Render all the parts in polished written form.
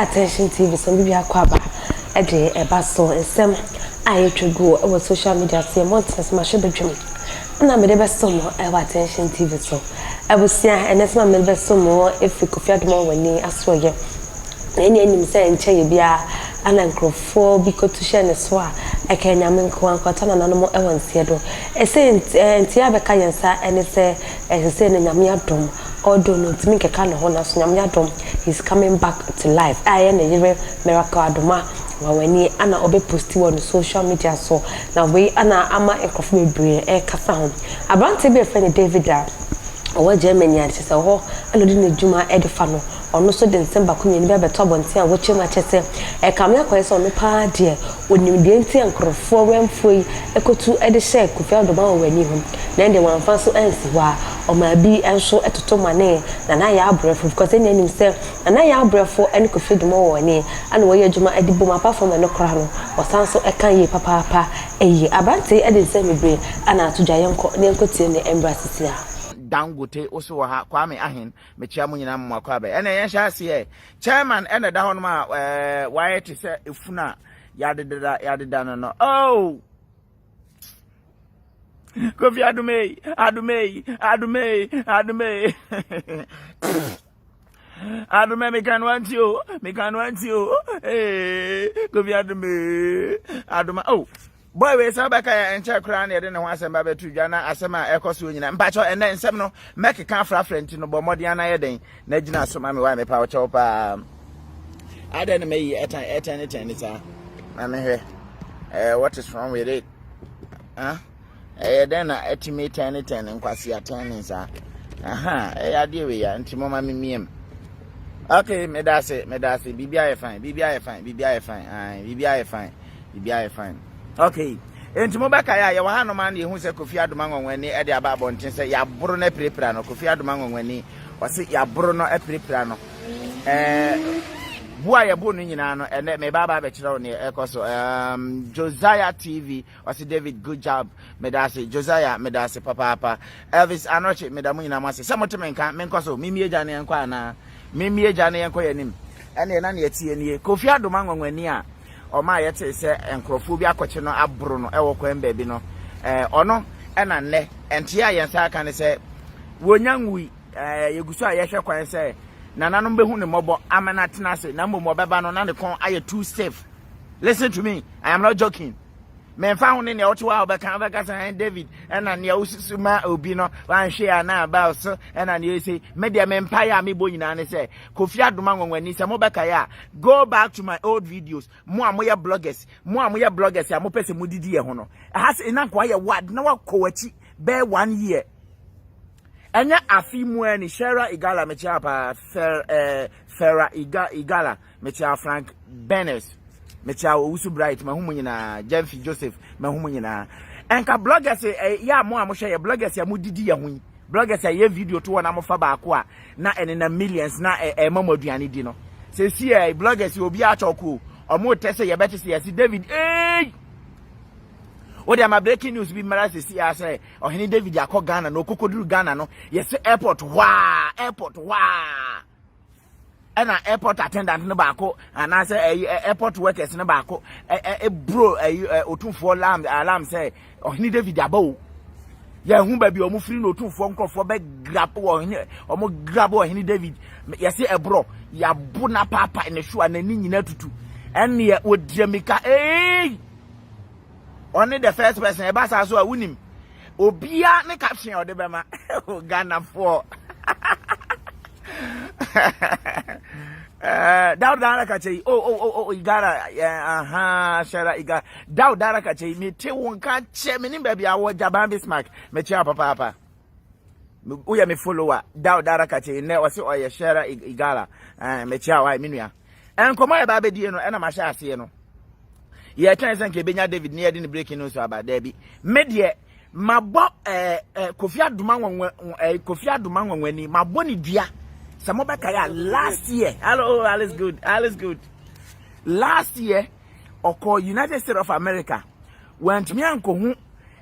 attention TV so bibi akwaba e de eba so nsem aye twego e social media se months ma hwe bedwem na me de be so no e attention TV so e busia enesma me be so mo efi Kofi Adoma wani asoye na enim se nche ye bia ana nkrofo bi ko to share ne so a e ka nyame nko ankota na nanom e wansie do e se ntia be ka yensa ene se e se ne nyame adom odo no timi keka ne ho na so nyame adom he's coming back to life aye na yire miracle Adoma wawani ana obe posti on social media so na we ana ama nkrofo bebre e kasa ho abrante be friend Tvgh owo Germany ati se ho alo di ne juma e de fa no ono so de December kunye ni be beto bonte a wo chema chese e kamya kwese ono pa de onim de nti nkrofo wemfoi ekotu e de share Kofi Adoma wani ho na de wan fa so ansi wa o ma bi enso etoto mane na ya abrefo because any nim say na ya abrefo ene Kofi Adoma wani ana wo ye juma e di bom apart from no kra no o san so e kan ye papa eyi abante e de se mebre ana atudwa yenko ne enkotie ne embrace a Dangote also ha Kwame Ahin mechia mu nyina mwa kwa be ene yen hya se chairman ene da hono ma why to say efuna yadeda no oh Kofi Adoma Adoma me can want you Kofi Adoma oh boy we say baka ya enche kra na de ne ho asem ba betu dwa na asem a ekoso nyina mpacho ene nsem no make kan fra front no bo modian na ye den na gina so ma me wa me pa wo pa ada na me yi etan sa na me hwe what is wrong with it then na etime ten nkwase aten sa aha ya de we ya ntimo ma me miem okay me da se bibia ye fine okay enti mo baka ya wa hanu man ye hu se Kofi Adoma ngonwani e de aba abonten se ya boro na prepra no Kofi Adoma ngonwani o se ya boro no e prepra no bua ye bo no nyina no ene me baba be kire no e koso Josiah TV o se David good job me da se Josiah me da se papa Elvis anoche me da mu nyina ma se motemen kan me nkoso mimie gya ne enko ana mimie gya ne enko yanim ene na ne tie nie Kofi Adoma ngonwani a o ma yete se enkrofo bi akọche no abro no ewo kwan ba bi no ono ena nne ente ya yensa aka ne se wonyanwi yeguso a yehwe kwan se nananom behu ne mobo amana tenase na mmo beba no na ne kon aye too safe. Listen to me, I am not joking. Men fa hone ne otowa obeka say David ena ne ususuma obi no wan hwe na about so ena ne say media men pa ya mebo nyina ne say Kofi Adoma ngonwani se mo beka ya go back to my old videos mo amoya bloggers ya mo pese mo didi ye ho no has ina kwa ye wad na wakowachi be 1 year enya afimu ani shara igala mechia pa fera igala mechia Frank Bennett mecha Usu Bright mahumu nyina Jemfi Joseph mahumu nyina enka bloggers ya mo amhwe ye bloggers ya mudidi ya hu bloggers ya ye video to wona mofa ba ko a na ene na millions na mamaduane di no se si bloggers obi a choku omo tese ye bete se yes David o dey ma breaking news bi mara se si ase ohini David akọ Ghana no kokoduru Ghana no yes airport wa ena airport attendant no baako ana say airport workers no baako bro otumfo alarm say ohini David abawo ya hu ba bi omu free no otumfo nkrofo be grab omu grab ohini David yesi ebro ya bu na papa ne shu ana ni nyina tutu ene odramika only the first person e ba sa so a wunim obia ne caption ode be ma Ghana for Dara kache igara shara igara Dara kache me te wonka che me ni baby awo Jaban Bismarck me che papa uya me follower Dara kache ne o se oye shara igara me che awa me nua enkomo e ba be die no e na ma sha ase no ye twan san ke benya David ne yede ne breaking news aba da bi me de mabo Kofi Adoma nwanwani mabo ni dua Samobakaya last year. Hello, all is good. Last year, oko United States of America went me and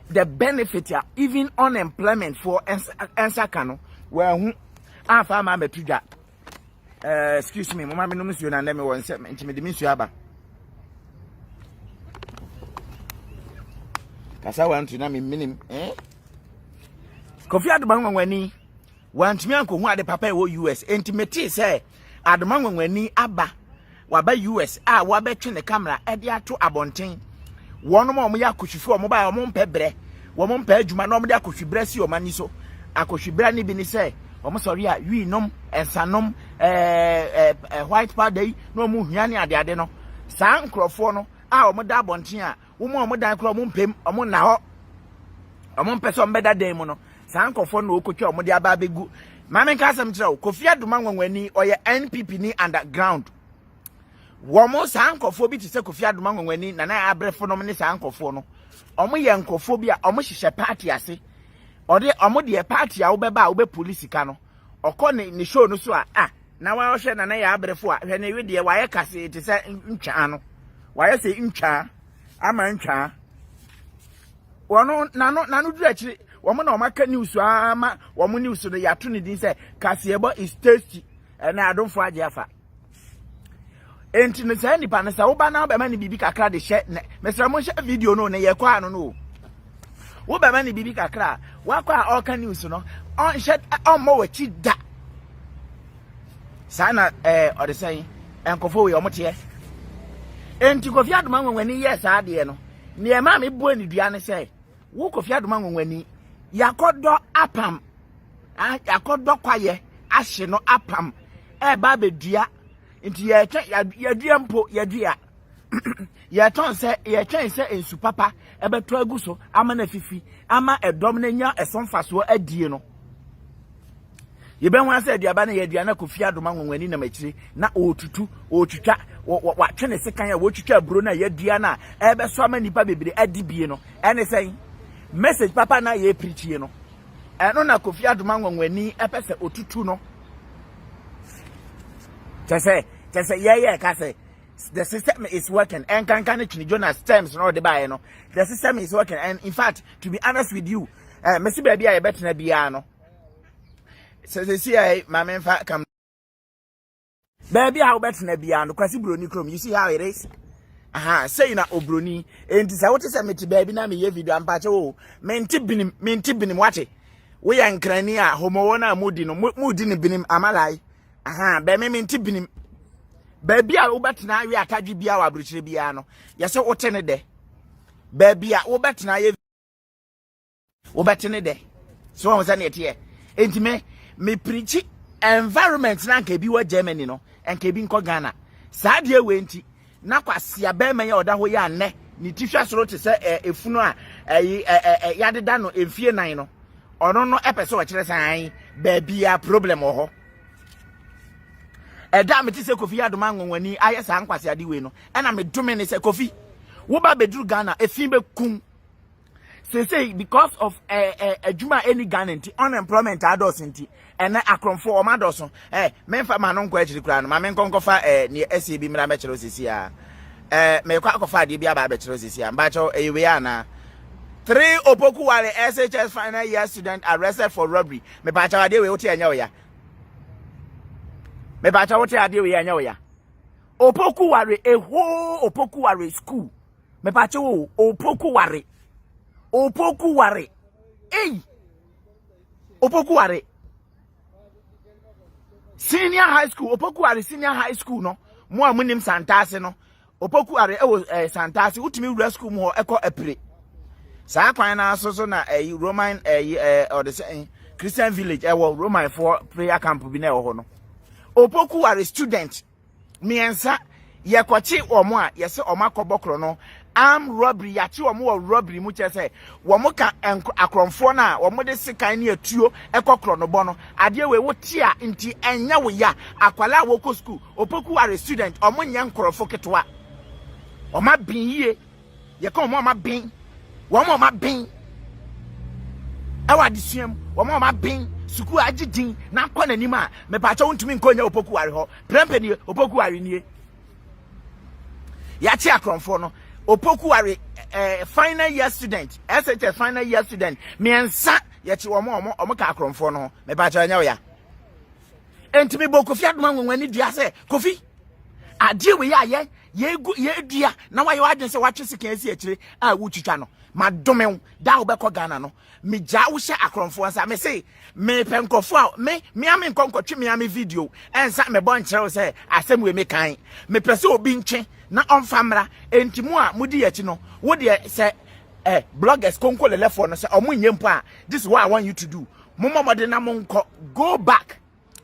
the benefit ya even unemployment for Ensakano where afa ma metuja excuse me, mama me no musu na ndem won se ntimi de musu aba. Kasa wantu na me minim Kofi Adoma nwanwani wantumi ankohu ade papa e wo US intimate say Adoma nwanwani aba waba US wabetwe ne camera e de ato abonten wono ma ya akohwifo mo ba mo mpɛbrɛ wo mo mpa adwuma na mo de akohwibrɛ si o mani so akohwibra ni bi ni say wo mo sori a wi nom ensanom white powder no mo hua ne ade no saa nkrofo no wo mo da abonten a wo mo dan kro mo mpem mo na ho mo mpɛ mbeda dan mu no saa nkrofo no okotwa mo de aba begu mame nka asem kyerɛ wo Kofi Adoma nwanwani oye NPP ni underground womo saa nkofo bi te se Kofi Adoma nwanwani na na abrefo no ne saa nkofo no omo ye nkofo bi a omo hihye party ase ode omo de party a wo beba wo be police ka no okọ ne show no so a na wa hwe na ya abrefo a hwe ne wi de wa ye kase te se ntwa no wa ye se ntwa ama ntwa wono nano du akiri womo na omaka news ama womo news no ya to ne din se kasebo is tasty na adomfo age afa enti ne say nipa ne say wo ba na ba ma ne bibi kakra de hye mesra mo hye video no ne ye kwa no no wo ba ma ne bibi kakra wa kwa all can news no on hye on mo wachi da sana o de say enkofo we o mote enti Kofi Adoma nwanwani yes ade no ne ma me bo ani dua ne say wo Kofi Adoma nwanwani yakodo apam yakodo kwaye ahye no apam ba bedua nti yadua mpo yadua yeton se yetwen se ensu papa ebeto aguso ama na fifi ama edom na nya esonfaso adie no yebenwa se aduaba na yadua na Kofi Adoma nwanwani na machire na otutwa watwe ne sekan ya wotutwa aburo na yadua na ebeso ama nipa bebere adibie no ene sen message papa na ye preach no eno na Kofi Adoma nwanwani epese otutu no Tese yeah kase the system is working and can chini Jonas terms no de buy no the system is working and in fact to be honest with you Messi baby I better na bia no se see my men fa come baby how better na bia no kwasi broni krom you see how it is say na obroni enti sa wote se meti baby na me ye video ampache wo menti binim wate we yankrani a homo wona mudi no mudi ni binim amalai be me menti binim baby a wo betena awe akadwe bia wa abrochire bia no yese wote ne de baby a wo betena ye wo betene de so won se ne tie enti me preach environment na nka bi wa Germany no enka bi nko Ghana saa de we enti na kwasia be me ye oda ho ya ne ni tifwa soro te se efunu a yadeda no emfie nan no ono no epese wo kire san baby a problem ho eda me ti se Kofi Adoma nwanwani aye sa nkwase ade we no na me dome ne se Kofi wo ba bedru Ghana efin be kum say because of adwuma any Ghana nti unemployment adults nti ene akromfo o madoso memfa ma no nkwa akiri kura no ma me nkonkofa ne SAB mira me kire osisi a me kwa akofa ade bia ba be kire osisi a mba cho ewe ana 3 Opoku Ware SHS final year student arrested for robbery me ba cha ade we wote anya oya me ba cha wote ade we anya oya Opoku Ware Opoku Ware school me ba cha wo Opoku Ware Opoku Ware Opoku Ware senior high school Opoku Ware senior high school no mo amunim Santase no Opoku Ware Santase utimi wura school mo eko apre saa kwan na so na Roman or the Christian village Roman for prayer camp bi na ho no Opoku Ware student miensa yekochi omo a yese omo akobokro no arm robbery yachi omo robbery mu chese womo ka akromfo na womo de sikan ne atuo ekokro no bo no ade we wote a nti enya wo ya akwala wo ko school Opoku Ware student omo nya nkrofo ketwa oma bin yie ye ka omo ma bin womo ma bin ewa disuam womo ma bin suku agidin na kwa nanim a me pa cha wontumi nkonya Opoku Ware ho prempeni Opoku Ware nie yachi akromfo no Opoku Ware final year student SHS final year student miensa yachi omo ka akromfo no me pa cha nya oya enti me bo Kofi Adoma ngwani dua se Kofi ade we ya ye dua na wa ye wadwen se watwe sika asi akire a wo twitwa no madome da wo bekọ Ghana no me ja wo hye akronfo ansa me say me penkofo a me ame nkonkotwe me ame video ensa me bon kire wo se asem we me kan me pese obi ntwe na onfamra entimu a mudi yachi no wo de se bloggers konko lelefo no se omunye mpo a this is what I want you to do mommo de na monko go back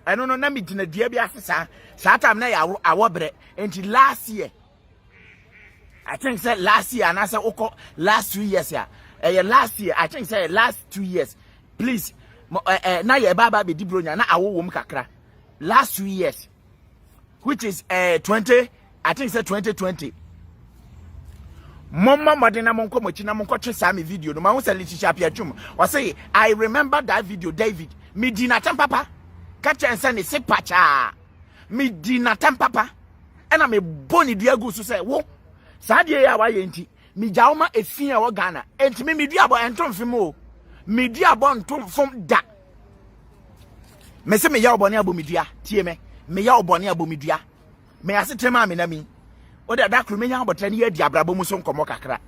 I no na me gina dua bi asesa sa time na ya awobre enti last year I think say last year and I said last 2 years yeah. Last year I think say last 2 years. Please now your baba be dibronya na awo wom kakra. Last 2 years. Which is 20 I think say 2020. Mama madina monko mochi na monko twe sami video no ma wo say literature apia twum. O say I remember that video David. Me di na papa. Catch and send se pacha. Me di na papa. And I'm a boni diagu so say wo Sadie ya wa yenti mi jauma efin a wo Ghana enti me di abo entom fim o me di abo entom fom da me se me ya obone abo medua tie me ya obone abo medua me asetema me na mi o da da kru me nya abotre ne ya di abrabo mu so nkomo kakra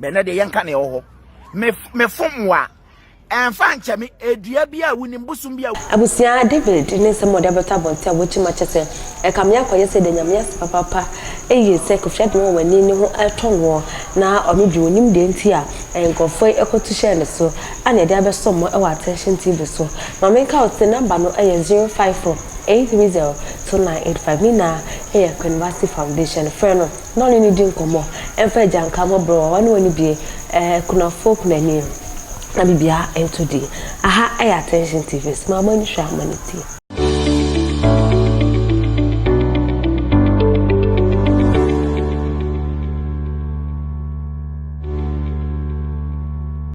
be na de yenka na ho me fom wa enfa nche me edua bia wuni mbusum bia abusia David ne se mo de beta bonte abochi ma chese e kam ya koye se de nyamya papa eye se Kofi Adoma wani ne ho etonwo na omedwi onim de nti a enkofo ekotu share ne so ana de abeso mo e wa attention TV so ma me ka o se number no e 05483029885 mina e University Foundation friend no ni di nkomo enfa janka mo bro wani wani bie kuna folk na ni na bibia entodi aha attention TV so mama ni hwa maniti